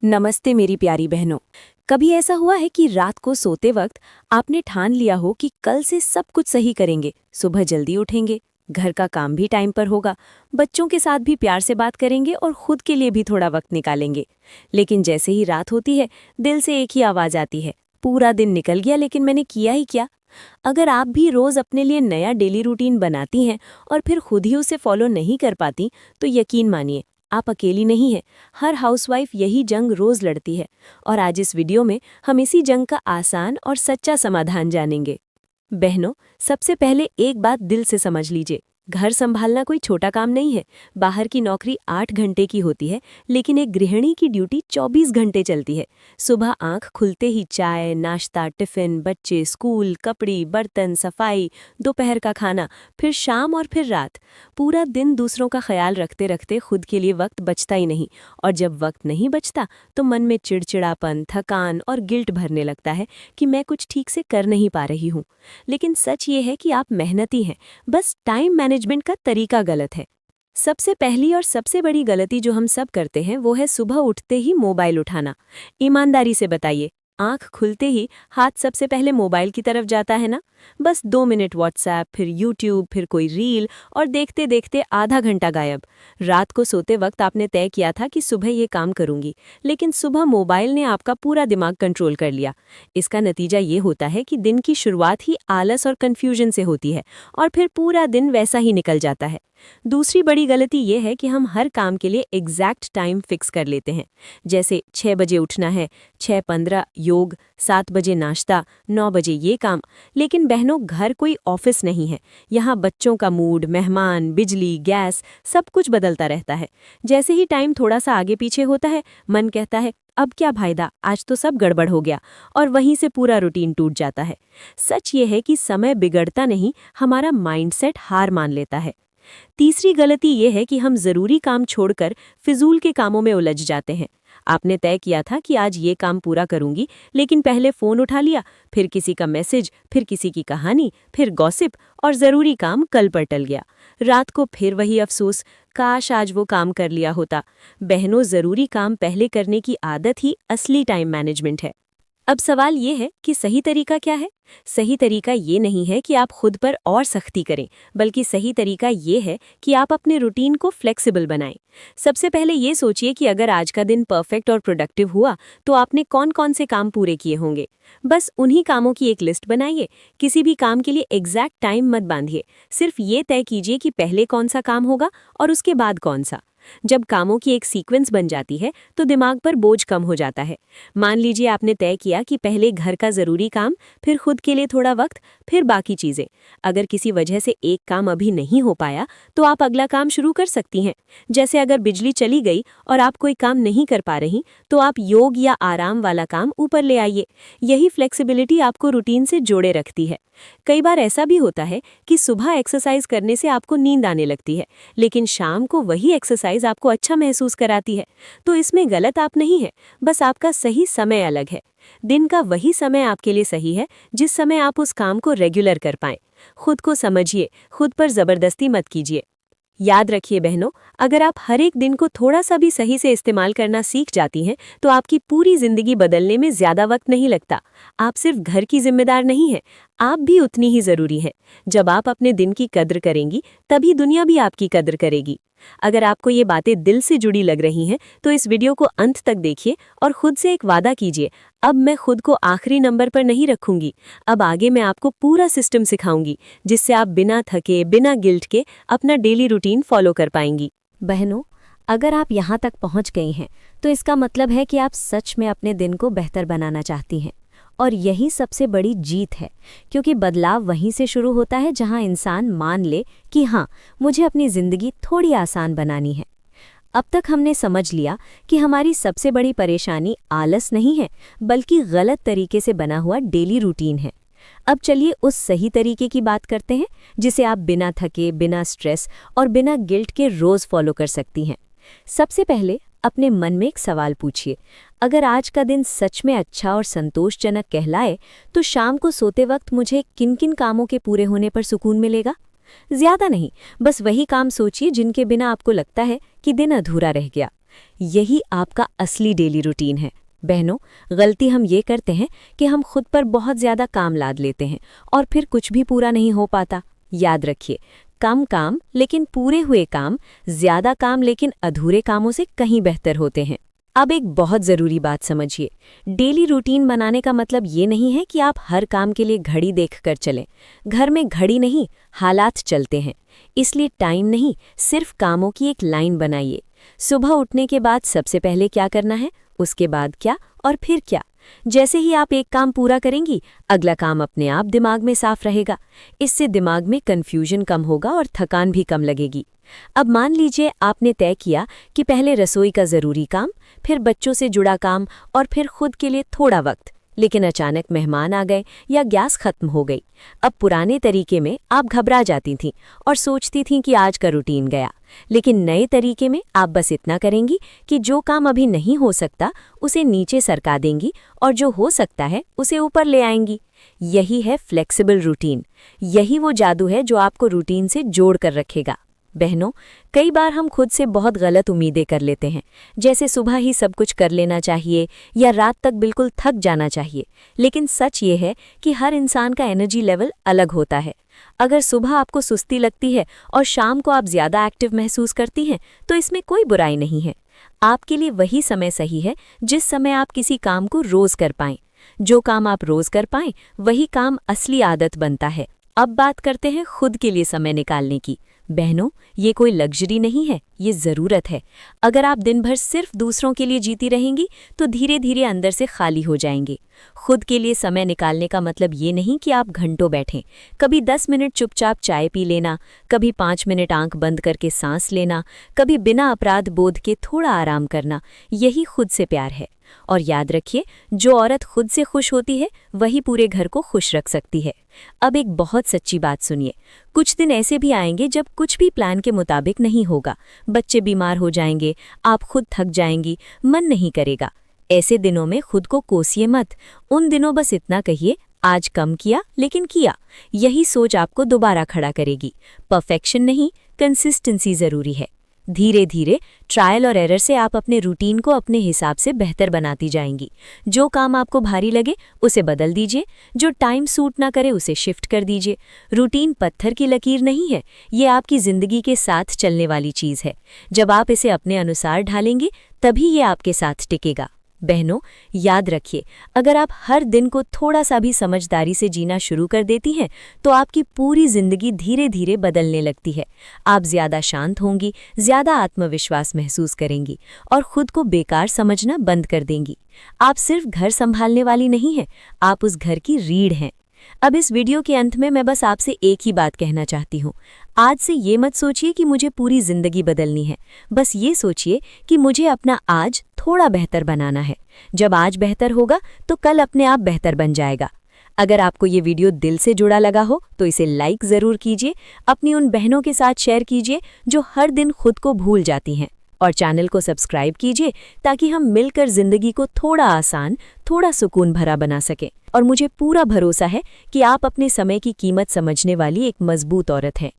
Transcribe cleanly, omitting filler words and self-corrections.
नमस्ते मेरी प्यारी बहनों। कभी ऐसा हुआ है कि रात को सोते वक्त आपने ठान लिया हो कि कल से सब कुछ सही करेंगे, सुबह जल्दी उठेंगे, घर का काम भी टाइम पर होगा, बच्चों के साथ भी प्यार से बात करेंगे और खुद के लिए भी थोड़ा वक्त निकालेंगे। लेकिन जैसे ही रात होती है, दिल से एक ही आवाज़ आती है, पूरा दिन निकल गया लेकिन मैंने किया ही क्या। अगर आप भी रोज़ अपने लिए नया डेली रूटीन बनाती हैं और फिर खुद ही उसे फॉलो नहीं कर पाती, तो यकीन मानिए आप अकेली नहीं हैं। हर हाउसवाइफ यही जंग रोज़ लड़ती है। और आज इस वीडियो में हम इसी जंग का आसान और सच्चा समाधान जानेंगे। बहनों, सबसे पहले एक बात दिल से समझ लीजिए, घर संभालना कोई छोटा काम नहीं है। बाहर की नौकरी 8 घंटे की होती है, लेकिन एक गृहिणी की ड्यूटी 24 घंटे चलती है। सुबह आंख खुलते ही चाय, नाश्ता, टिफिन, बच्चे, स्कूल, कपड़ी, बर्तन, सफाई, दोपहर का खाना, फिर शाम और फिर रात। पूरा दिन दूसरों का ख्याल रखते रखते खुद के लिए वक्त बचता ही नहीं। और जब वक्त नहीं बचता तो मन में चिड़चिड़ापन, थकान और गिल्ट भरने लगता है कि मैं कुछ ठीक से कर नहीं पा रही हूँ। लेकिन सच ये है कि आप मेहनती हैं, बस टाइम मैनेजमेंट का तरीका गलत है। सबसे पहली और सबसे बड़ी गलती जो हम सब करते हैं वो है सुबह उठते ही मोबाइल उठाना। ईमानदारी से बताइए, आंख खुलते ही हाथ सबसे पहले मोबाइल की तरफ जाता है ना? बस 2 मिनट व्हाट्सएप, फिर यूट्यूब, फिर कोई रील, और देखते देखते आधा घंटा गायब। रात को सोते वक्त आपने तय किया था कि सुबह ये काम करूंगी, लेकिन सुबह मोबाइल ने आपका पूरा दिमाग कंट्रोल कर लिया। इसका नतीजा ये होता है कि दिन की शुरुआत ही आलस और कन्फ्यूजन से होती है, और फिर पूरा दिन वैसा ही निकल जाता है। दूसरी बड़ी गलती ये है कि हम हर काम के लिए एग्जैक्ट टाइम फिक्स कर लेते हैं। जैसे 6 बजे उठना है, 6:15 योग, 7 बजे नाश्ता, 9 बजे ये काम। लेकिन बहनों, घर कोई ऑफिस नहीं है। यहाँ बच्चों का मूड, मेहमान, बिजली, गैस, सब कुछ बदलता रहता है। जैसे ही टाइम थोड़ा सा आगे पीछे होता है, मन कहता है अब क्या फायदा, आज तो सब गड़बड़ हो गया, और वहीं से पूरा रूटीन टूट जाता है। सच ये है कि समय बिगड़ता नहीं, हमारा माइंडसेट हार मान लेता है। तीसरी गलती ये है कि हम जरूरी काम छोड़कर फिजूल के कामों में उलझ जाते हैं। आपने तय किया था कि आज ये काम पूरा करूंगी, लेकिन पहले फोन उठा लिया, फिर किसी का मैसेज, फिर किसी की कहानी, फिर गॉसिप, और जरूरी काम कल पर टल गया। रात को फिर वही अफसोस, काश आज वो काम कर लिया होता। बहनों, जरूरी काम पहले करने की आदत ही असली टाइम मैनेजमेंट है। अब सवाल ये है कि सही तरीका क्या है? सही तरीका ये नहीं है कि आप खुद पर और सख्ती करें, बल्कि सही तरीका ये है कि आप अपने रूटीन को फ्लेक्सिबल बनाएं। सबसे पहले ये सोचिए कि अगर आज का दिन परफेक्ट और प्रोडक्टिव हुआ, तो आपने कौन कौन से काम पूरे किए होंगे। बस उन्हीं कामों की एक लिस्ट बनाइए। किसी भी काम के लिए एग्जैक्ट टाइम मत बांधिए, सिर्फ ये तय कीजिए कि पहले कौन सा काम होगा और उसके बाद कौन सा। जब कामों की एक सीक्वेंस बन जाती है तो दिमाग पर बोझ कम हो जाता है। मान लीजिए आपने तय किया कि पहले घर का ज़रूरी काम, फिर खुद के लिए थोड़ा वक्त, फिर बाकी चीज़ें। अगर किसी वजह से एक काम अभी नहीं हो पाया, तो आप अगला काम शुरू कर सकती हैं। जैसे अगर बिजली चली गई और आप कोई काम नहीं कर पा रही, तो आप योग या आराम वाला काम ऊपर ले आइए। यही फ्लेक्सिबिलिटी आपको रूटीन से जोड़े रखती है। कई बार ऐसा भी होता है कि सुबह एक्सरसाइज करने से आपको नींद आने लगती है, लेकिन शाम को वही एक्सरसाइज आपको अच्छा महसूस कराती है। तो इसमें गलत आप नहीं है, बस आपका सही समय अलग है। दिन का वही समय आपके लिए सही है जिस समय आप उस काम को रेगुलर कर पाएं। खुद को समझिए, खुद पर जबरदस्ती मत कीजिए। याद रखिए बहनों, अगर आप हर एक दिन को थोड़ा सा भी सही से इस्तेमाल करना सीख जाती हैं, तो आपकी पूरी जिंदगी बदलने में ज्यादा वक्त नहीं लगता। आप सिर्फ घर की जिम्मेदार नहीं हैं, आप भी उतनी ही जरूरी हैं। जब आप अपने दिन की कद्र करेंगी, तभी दुनिया भी आपकी कद्र करेगी। अगर आपको ये बातें दिल से जुड़ी लग रही हैं, तो इस वीडियो को अंत तक देखिए और खुद से एक वादा कीजिए, अब मैं खुद को आखिरी नंबर पर नहीं रखूंगी। अब आगे मैं आपको पूरा सिस्टम सिखाऊंगी, जिससे आप बिना थके, बिना गिल्ट के अपना डेली रूटीन फॉलो कर पाएंगी। बहनों, अगर आप यहाँ तक पहुँच गई हैं, तो इसका मतलब है कि आप सच में अपने दिन को बेहतर बनाना चाहती हैं। और यही सबसे बड़ी जीत है, क्योंकि बदलाव वहीं से शुरू होता है जहां इंसान मान ले कि हाँ, मुझे अपनी ज़िंदगी थोड़ी आसान बनानी है। अब तक हमने समझ लिया कि हमारी सबसे बड़ी परेशानी आलस नहीं है, बल्कि गलत तरीके से बना हुआ डेली रूटीन है। अब चलिए उस सही तरीके की बात करते हैं, जिसे आप बिना थके, बिना स्ट्रेस और बिना गिल्ट के रोज़ फॉलो कर सकती हैं। सबसे पहले अपने मन में एक सवाल पूछिए, अगर आज का दिन सच में अच्छा और संतोषजनक कहलाए, तो शाम को सोते वक्त मुझे किन किन कामों के पूरे होने पर सुकून मिलेगा। ज्यादा नहीं, बस वही काम सोचिए जिनके बिना आपको लगता है कि दिन अधूरा रह गया। यही आपका असली डेली रूटीन है। बहनों, गलती हम ये करते हैं कि हम खुद पर बहुत ज़्यादा काम लाद लेते हैं और फिर कुछ भी पूरा नहीं हो पाता। याद रखिए, कम काम लेकिन पूरे हुए काम, ज़्यादा काम लेकिन अधूरे कामों से कहीं बेहतर होते हैं। अब एक बहुत ज़रूरी बात समझिए, डेली रूटीन बनाने का मतलब ये नहीं है कि आप हर काम के लिए घड़ी देखकर चलें। घर में घड़ी नहीं, हालात चलते हैं। इसलिए टाइम नहीं, सिर्फ कामों की एक लाइन बनाइए। सुबह उठने के बाद सबसे पहले क्या करना है, उसके बाद क्या और फिर क्या। जैसे ही आप एक काम पूरा करेंगी, अगला काम अपने आप दिमाग में साफ रहेगा। इससे दिमाग में कन्फ्यूजन कम होगा और थकान भी कम लगेगी। अब मान लीजिए आपने तय किया कि पहले रसोई का ज़रूरी काम, फिर बच्चों से जुड़ा काम और फिर खुद के लिए थोड़ा वक्त। लेकिन अचानक मेहमान आ गए या गैस खत्म हो गई। अब पुराने तरीके में आप घबरा जाती थीं और सोचती थीं कि आज का रूटीन गया। लेकिन नए तरीके में आप बस इतना करेंगी कि जो काम अभी नहीं हो सकता उसे नीचे सरका देंगी और जो हो सकता है उसे ऊपर ले आएंगी। यही है फ्लेक्सिबल रूटीन। यही वो जादू है जो आपको रूटीन से जोड़ कर रखेगा। बहनों, कई बार हम खुद से बहुत गलत उम्मीदें कर लेते हैं, जैसे सुबह ही सब कुछ कर लेना चाहिए या रात तक बिल्कुल थक जाना चाहिए। लेकिन सच ये है कि हर इंसान का एनर्जी लेवल अलग होता है। अगर सुबह आपको सुस्ती लगती है और शाम को आप ज़्यादा एक्टिव महसूस करती हैं, तो इसमें कोई बुराई नहीं है। आपके लिए वही समय सही है जिस समय आप किसी काम को रोज़ कर पाएं। जो काम आप रोज़ कर पाएं, वही काम असली आदत बनता है। अब बात करते हैं खुद के लिए समय निकालने की। बहनों, ये कोई लग्जरी नहीं है, ये ज़रूरत है। अगर आप दिन भर सिर्फ दूसरों के लिए जीती रहेंगी तो धीरे धीरे अंदर से खाली हो जाएंगे। खुद के लिए समय निकालने का मतलब ये नहीं कि आप घंटों बैठें। कभी 10 मिनट चुपचाप चाय पी लेना, कभी 5 मिनट आंख बंद करके सांस लेना, कभी बिना अपराध बोध के थोड़ा आराम करना, यही खुद से प्यार है। और याद रखिए, जो औरत खुद से खुश होती है वही पूरे घर को खुश रख सकती है। अब एक बहुत सच्ची बात सुनिए, कुछ दिन ऐसे भी आएंगे जब कुछ भी प्लान के मुताबिक नहीं होगा। बच्चे बीमार हो जाएंगे, आप खुद थक जाएंगी, मन नहीं करेगा। ऐसे दिनों में खुद को कोसिए मत। उन दिनों बस इतना कहिए, आज कम किया लेकिन किया। यही सोच आपको दोबारा खड़ा करेगी। परफेक्शन नहीं, कंसिस्टेंसी ज़रूरी है। धीरे धीरे ट्रायल और एरर से आप अपने रूटीन को अपने हिसाब से बेहतर बनाती जाएंगी। जो काम आपको भारी लगे उसे बदल दीजिए, जो टाइम सूट ना करे उसे शिफ्ट कर दीजिए। रूटीन पत्थर की लकीर नहीं है, ये आपकी ज़िंदगी के साथ चलने वाली चीज़ है। जब आप इसे अपने अनुसार ढालेंगे तभी ये आपके साथ टिकेगा। बहनों, याद रखिए, अगर आप हर दिन को थोड़ा सा भी समझदारी से जीना शुरू कर देती हैं तो आपकी पूरी जिंदगी धीरे धीरे बदलने लगती है। आप ज़्यादा शांत होंगी, ज़्यादा आत्मविश्वास महसूस करेंगी और खुद को बेकार समझना बंद कर देंगी। आप सिर्फ घर संभालने वाली नहीं हैं, आप उस घर की रीढ़ हैं। अब इस वीडियो के अंत में मैं बस आपसे एक ही बात कहना चाहती हूँ। आज से ये मत सोचिए कि मुझे पूरी जिंदगी बदलनी है। बस ये सोचिए कि मुझे अपना आज थोड़ा बेहतर बनाना है। जब आज बेहतर होगा तो कल अपने आप बेहतर बन जाएगा। अगर आपको ये वीडियो दिल से जुड़ा लगा हो तो इसे लाइक ज़रूर कीजिए, अपनी उन बहनों के साथ शेयर कीजिए जो हर दिन खुद को भूल जाती हैं, और चैनल को सब्सक्राइब कीजिए ताकि हम मिलकर जिंदगी को थोड़ा आसान, थोड़ा सुकून भरा बना सकें। और मुझे पूरा भरोसा है कि आप अपने समय की कीमत समझने वाली एक मजबूत औरत हैं।